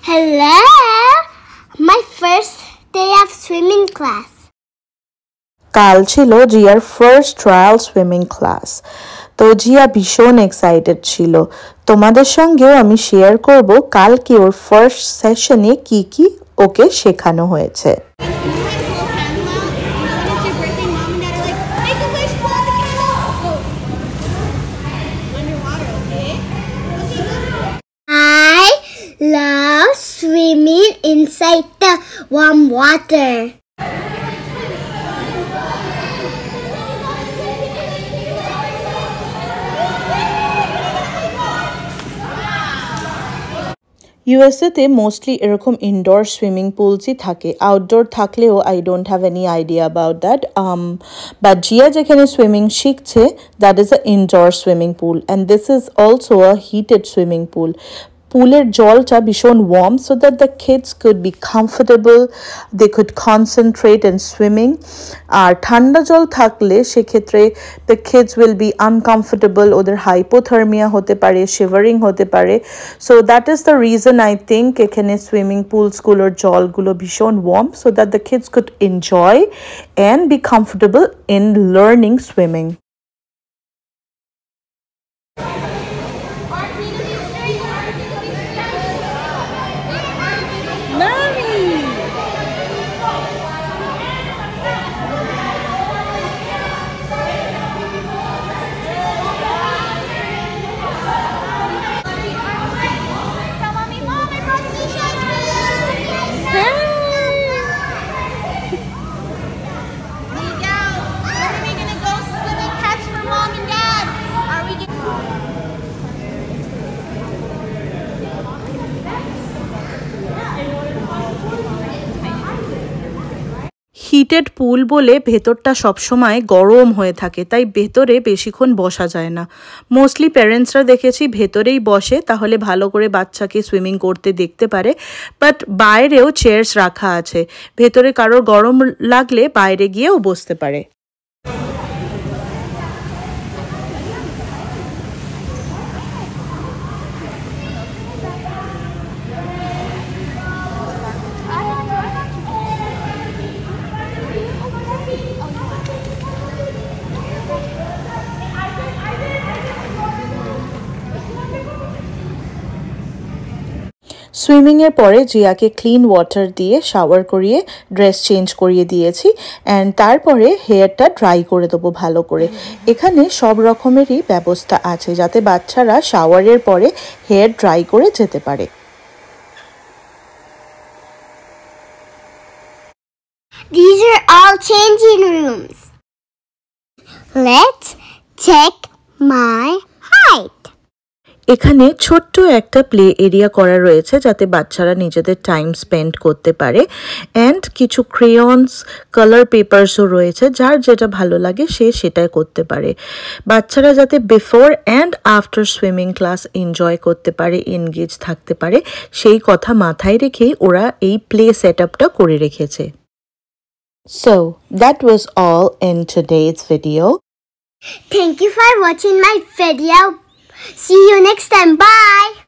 Hello! My first day of swimming class. কাল ছিল জিয়ার ফার্স্ট ট্রায়াল সুইমিং ক্লাস। তো জিয়া ভীষণ এক্সাইটেড ছিল। তোমাদের সঙ্গেও আমি শেয়ার করব কালকে ওর ফার্স্ট সেশনে কি কি ওকে শেখানো হয়েছে। I love swimming inside the warm water. ইউএসএতে মোস্টলি এরকম ইনডোর সুইমিং পুলসই থাকে, আউটডোর থাকলেও I don't have any idea about that. But Jiya যেখানে সুইমিং শিখছে that is a indoor swimming pool and this is also a heated swimming pool. পুলের জলটা ভীষণ warm so that the kids could be comfortable, they could concentrate in swimming. আর ঠান্ডা জল থাকলে সেক্ষেত্রে the kids will be uncomfortable, ওদের hypothermia হতে পারে, শিভারিং হতে পারে। So that is the reason I think এখানে সুইমিং পুলসগুলোর জলগুলো ভীষণ warm so that the kids could enjoy and be comfortable in learning swimming. Heated pool বলে ভেতরটা সবসময় গরম হয়ে থাকে, তাই ভেতরে বেশিক্ষণ বসা যায় না। মোস্টলি প্যারেন্টসরা দেখেছি ভেতরেই বসে, তাহলে ভালো করে বাচ্চাকে সুইমিং করতে দেখতে পারে। বাট বাইরেও চেয়ার্স রাখা আছে, ভেতরে কারোর গরম লাগলে বাইরে গিয়েও বসতে পারে। সুইমিংয়ের পরে জিয়াকে ক্লিন ওয়াটার দিয়ে শাওয়ার করিয়ে ড্রেস চেঞ্জ করিয়ে দিয়েছি অ্যান্ড তারপরে হেয়ারটা ড্রাই করে দেবো ভালো করে। এখানে সব রকমেরই ব্যবস্থা আছে যাতে বাচ্চারা শাওয়ারের পরে হেয়ার ড্রাই করে যেতে পারে। These are all changing rooms. Let's check my height. এখানে ছোট্ট একটা প্লে এরিয়া করা রয়েছে যাতে বাচ্চারা নিজেদের টাইম স্পেন্ড করতে পারে অ্যান্ড কিছু ক্রেয়নস, কালার পেপারসও রয়েছে, যার যেটা ভালো লাগে সে সেটাই করতে পারে। বাচ্চারা যাতে before and after swimming class enjoy করতে পারে, এনগেজ থাকতে পারে, সেই কথা মাথায় রেখেই ওরা এই প্লে সেট আপটা করে রেখেছে। So that was all in today's video. Thank you for watching my video. See you next time. Bye.